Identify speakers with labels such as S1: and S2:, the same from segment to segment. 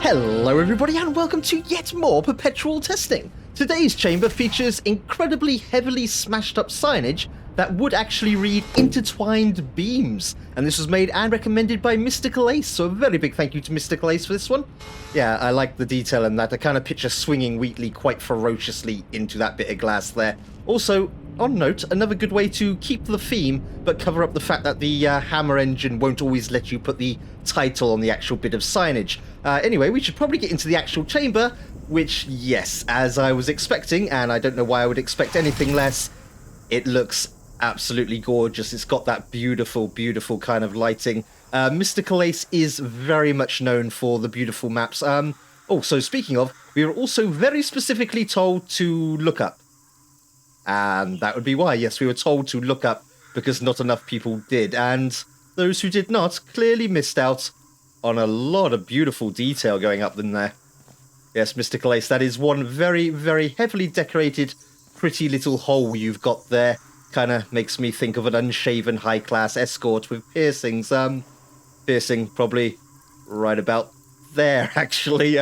S1: Hello everybody and welcome to yet more Perpetual Testing. Today's chamber features incredibly heavily smashed up signage that would actually read intertwined beams, and this was made and recommended by Mystical Ace, so a very big thank you to Mystical Ace for this one. Yeah, I like the detail in that. I kind of picture swinging Wheatley quite ferociously into that bit of glass there. Also, on note, another good way to keep the theme but cover up the fact that the Hammer engine won't always let you put the title on the actual bit of signage. Anyway, we should probably get into the actual chamber, which, yes, as I was expecting, and I don't know why I would expect anything less, it looks absolutely gorgeous. It's got that beautiful, beautiful kind of lighting. Mystical Ace is very much known for the beautiful maps. So speaking of, we were also very specifically told to look up. And that would be why, yes, we were told to look up because not enough people did. And those who did not clearly missed out on a lot of beautiful detail going up in there. Yes, Mystical Ace, that is one very, very heavily decorated, pretty little hole you've got there. Kind of makes me think of an unshaven high-class escort with piercings. Piercing probably right about there, actually.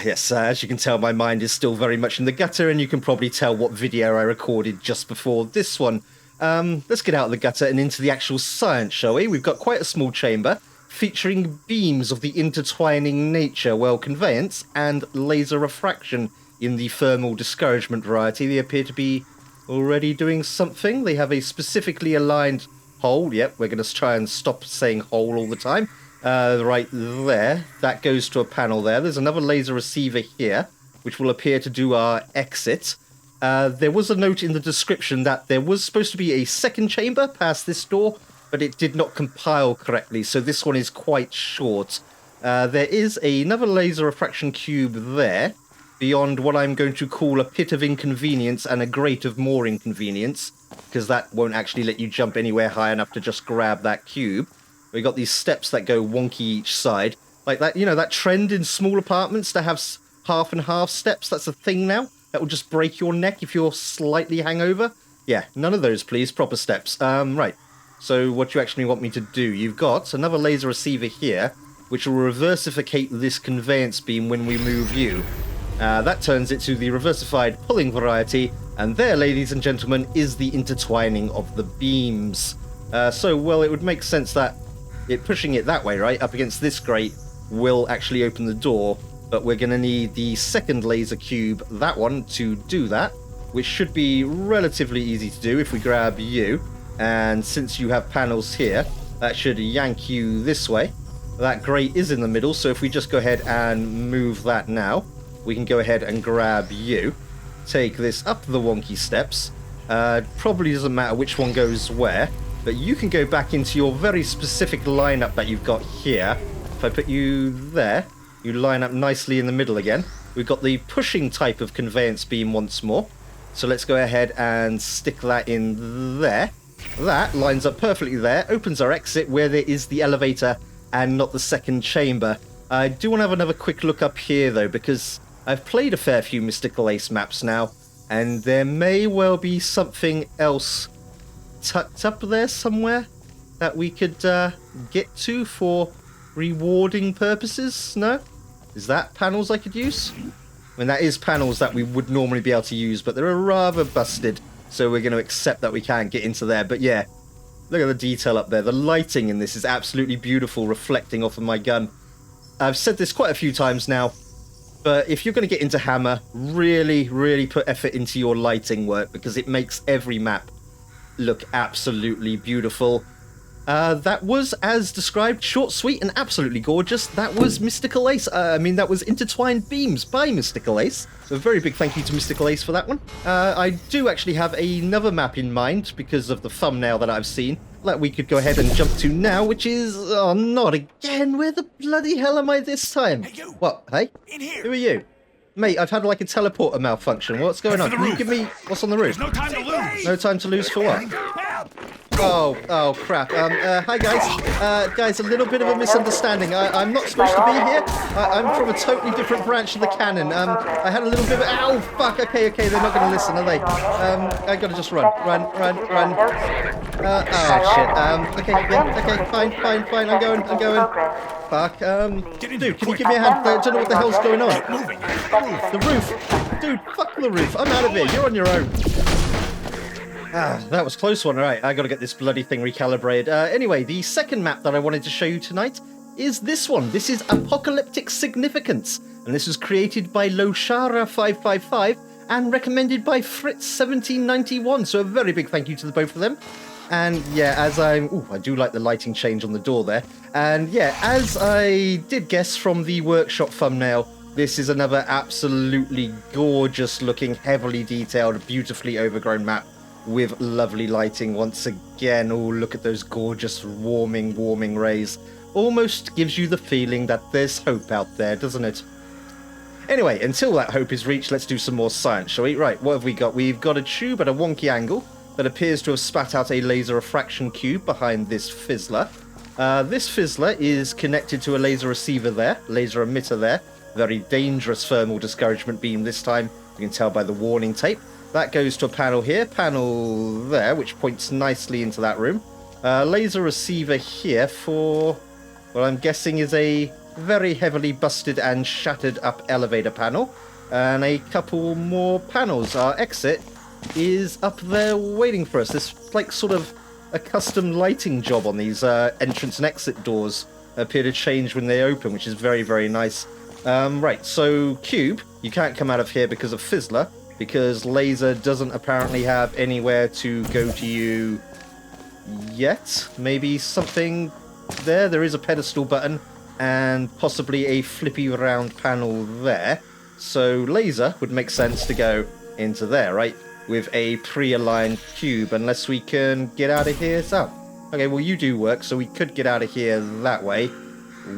S1: Yes, as you can tell, my mind is still very much in the gutter, and you can probably tell what video I recorded just before this one. Let's get out of the gutter and into the actual science, shall we? We've got quite a small chamber, featuring beams of the intertwining nature, well, conveyance, and laser refraction in the thermal discouragement variety. They appear to be already doing something. They have a specifically aligned hole. Yep, we're going to try and stop saying hole all the time. Right there. That goes to a panel there. There's another laser receiver here, which will appear to do our exit. There was a note in the description that there was supposed to be a second chamber past this door, but it did not compile correctly, so this one is quite short. There is another laser refraction cube there, beyond what I'm going to call a pit of inconvenience and a grate of more inconvenience, because that won't actually let you jump anywhere high enough to just grab that cube. We got these steps that go wonky each side. Like that, you know, that trend in small apartments to have half and half steps, that's a thing now. That will just break your neck if you're slightly hangover. Yeah, none of those, please. Proper steps. Right. So what you actually want me to do, you've got another laser receiver here, which will reversificate this conveyance beam when we move you. That turns it to the reversified pulling variety, and there, ladies and gentlemen, is the intertwining of the beams. Well, it would make sense that pushing it that way, right, up against this grate, will actually open the door, but we're going to need the second laser cube, that one, to do that, which should be relatively easy to do if we grab you, and since you have panels here, that should yank you this way. That grate is in the middle, so if we just go ahead and move that now, we can go ahead and grab you, take this up the wonky steps. Probably doesn't matter which one goes where, but you can go back into your very specific lineup that you've got here. If I put you there, you line up nicely in the middle again. We've got the pushing type of conveyance beam once more. So let's go ahead and stick that in there. That lines up perfectly there, opens our exit where there is the elevator and not the second chamber. I do want to have another quick look up here though, because I've played a fair few Mystical Ace maps now, and there may well be something else tucked up there somewhere that we could get to for rewarding purposes. No? Is that panels I could use? I mean, that is panels that we would normally be able to use, but they're rather busted, so we're going to accept that we can't get into there. But yeah, look at the detail up there. The lighting in this is absolutely beautiful, reflecting off of my gun. I've said this quite a few times now, but if you're going to get into Hammer, really, really put effort into your lighting work, because it makes every map look absolutely beautiful. That was, as described, short, sweet, and absolutely gorgeous. That was Mystical Ace. That was Intertwined Beams by Mystical Ace. So a very big thank you to Mystical Ace for that one. I do actually have another map in mind, because of the thumbnail that I've seen, that we could go ahead and jump to now, which is... Oh, not again. Where the bloody hell am I this time?
S2: Hey, you!
S1: What? Hey?
S2: In here!
S1: Who are you? Mate, I've had like a teleporter malfunction. What's going on? Can you give me what's on the roof?
S2: There's no time to lose!
S1: No time to lose for what?
S2: Help!
S1: Oh, crap. Hi, guys. Guys, a little bit of a misunderstanding. I'm not supposed to be here. I'm from a totally different branch of the canon. I had a little bit of... Ow, fuck. Okay, they're not going to listen, are they? I got to just run. Oh shit. Okay, yeah, okay, fine. I'm going. Fuck. Dude, can you give me a hand? I don't know what the hell's going on. The roof. Dude, fuck the roof. I'm out of here. You're on your own. Ah, that was a close one. All right, I gotta get this bloody thing recalibrated. Anyway, the second map that I wanted to show you tonight is this one. This is Apocalyptic Significance, and this was created by Loshara555 and recommended by Fritz1791. So a very big thank you to the both of them. And yeah, I do like the lighting change on the door there. And yeah, as I did guess from the workshop thumbnail, this is another absolutely gorgeous looking, heavily detailed, beautifully overgrown map with lovely lighting once again. Oh, look at those gorgeous warming rays. Almost gives you the feeling that there's hope out there, doesn't it? Anyway, until that hope is reached, let's do some more science, shall we? Right, what have we got? We've got a tube at a wonky angle that appears to have spat out a laser refraction cube behind this fizzler. This fizzler is connected to a laser receiver there, laser emitter there. Very dangerous thermal discouragement beam this time. You can tell by the warning tape. That goes to a panel here, panel there, which points nicely into that room. Laser receiver here for, well, I'm guessing is a very heavily busted and shattered up elevator panel. And a couple more panels. Our exit is up there waiting for us. This like sort of a custom lighting job on these entrance and exit doors appear to change when they open, which is very, very nice. Right, so Cube, you can't come out of here because of Fizzler, because Laser doesn't apparently have anywhere to go to you yet. Maybe something there. There is a pedestal button and possibly a flippy round panel there. So Laser would make sense to go into there, right? With a pre-aligned cube, unless we can get out of here. So, okay, well you do work, so we could get out of here that way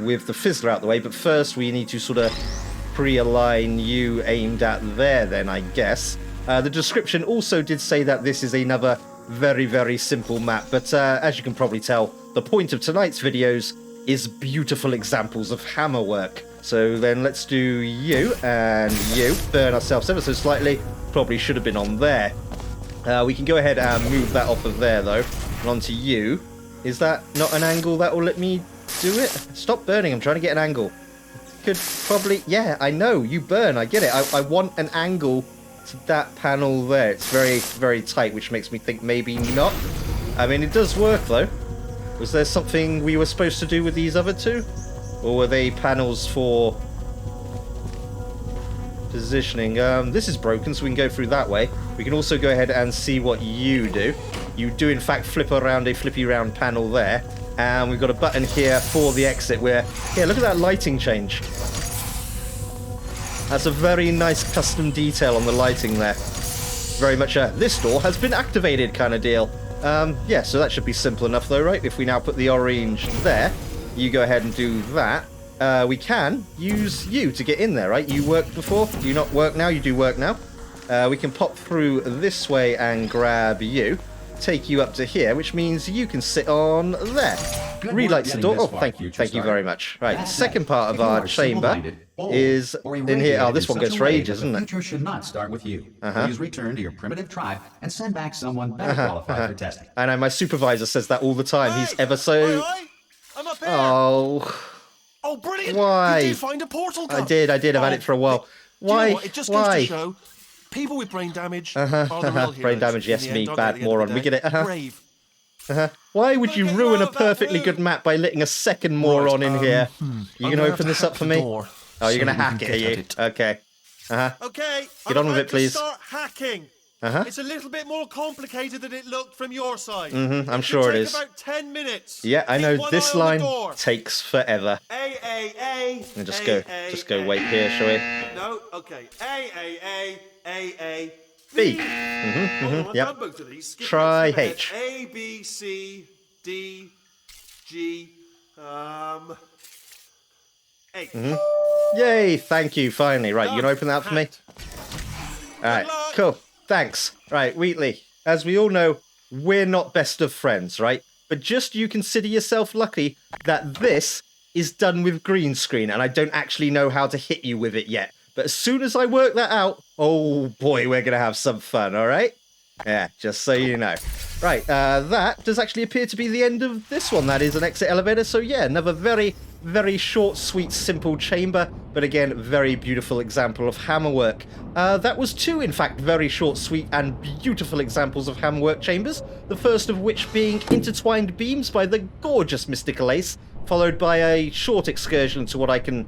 S1: with the Fizzler out the way, but first we need to sort of pre-align you aimed at there then, I guess. The description also did say that this is another very, very simple map, but as you can probably tell, the point of tonight's videos is beautiful examples of hammer work. So then let's do you and you. Burn ourselves ever so slightly. Probably should have been on there. We can go ahead and move that off of there though, and onto you. Is that not an angle that will let me do it? Stop burning, I'm trying to get an angle. Could probably, yeah, I know, you burn, I get it. I want an angle to that panel there. It's very, very tight, which makes me think maybe not. I mean, it does work though. Was there something we were supposed to do with these other two? Or were they panels for positioning? This is broken, so we can go through that way. We can also go ahead and see what you do. You do in fact flip around a flippy round panel there. And we've got a button here for the exit where, yeah, look at that lighting change. That's a very nice custom detail on the lighting there. Very much a, this door has been activated kind of deal. Yeah, so that should be simple enough though, right? If we now put the orange there, you go ahead and do that. We can use you to get in there, right? You worked before, do you not work now? You do work now. We can pop through this way and grab you. Take you up to here, which means you can sit on there. Relights the door. Oh, thank you very much. Right, the second part of our chamber is in here. Oh, this one goes for ages, isn't it?
S2: The future should not start with you. Please return to your primitive tribe and send back someone better qualified for testing.
S1: I know, my supervisor says that all the time. He's ever so...
S3: I'm up here.
S1: Oh,
S3: brilliant!
S1: Why?
S3: You did find a portal gun.
S1: I did. I've had it for a while. Why?
S3: You know what? It just goes to show people with brain damage are the real heroes.
S1: Brain damage, yes, me, bad moron. We get it.
S3: Brave.
S1: Why would you ruin a perfectly good map by letting a second moron in here? You gonna open this up for me? Oh, you're gonna hack it, are you? Okay.
S3: Okay.
S1: Get on with it, please.
S3: Start hacking. It's a little bit more complicated than it looked from your side.
S1: I'm sure it is.
S3: About 10 minutes.
S1: Yeah, I know. This line takes forever.
S3: A.
S1: And just go wait here, shall we?
S3: No, okay. A.
S1: B. Yep. Try H.
S3: A, B, C, D, G, H.
S1: Yay, thank you, finally. Right, you gonna open that up for me? Alright, cool. Thanks. Right, Wheatley, as we all know, we're not best of friends, right? But just you consider yourself lucky that this is done with green screen and I don't actually know how to hit you with it yet. But as soon as I work that out, oh boy, we're going to have some fun, all right? Yeah, just so you know. Right, that does actually appear to be the end of this one. That is an exit elevator, so yeah, another very, very short, sweet, simple chamber, but again, very beautiful example of hammerwork. That was two, in fact, very short, sweet, and beautiful examples of hammerwork chambers, the first of which being Intertwined Beams by the gorgeous Mystical Ace, followed by a short excursion into what I can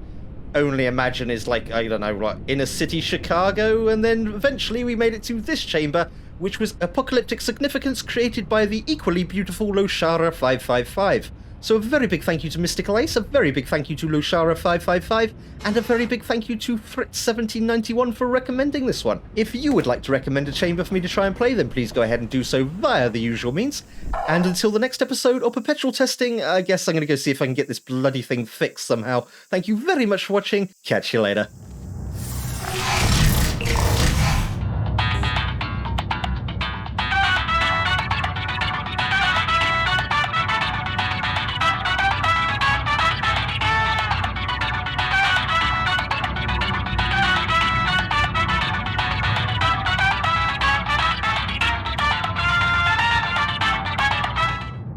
S1: only imagine is like, I don't know, like inner city Chicago, and then eventually we made it to this chamber, which was Apocalyptic Significance created by the equally beautiful Loshara 555. So a very big thank you to Mystical Ace, a very big thank you to Loshara 555, and a very big thank you to Fritz1791 for recommending this one. If you would like to recommend a chamber for me to try and play, then please go ahead and do so via the usual means. And until the next episode of Perpetual Testing, I guess I'm going to go see if I can get this bloody thing fixed somehow. Thank you very much for watching. Catch you later.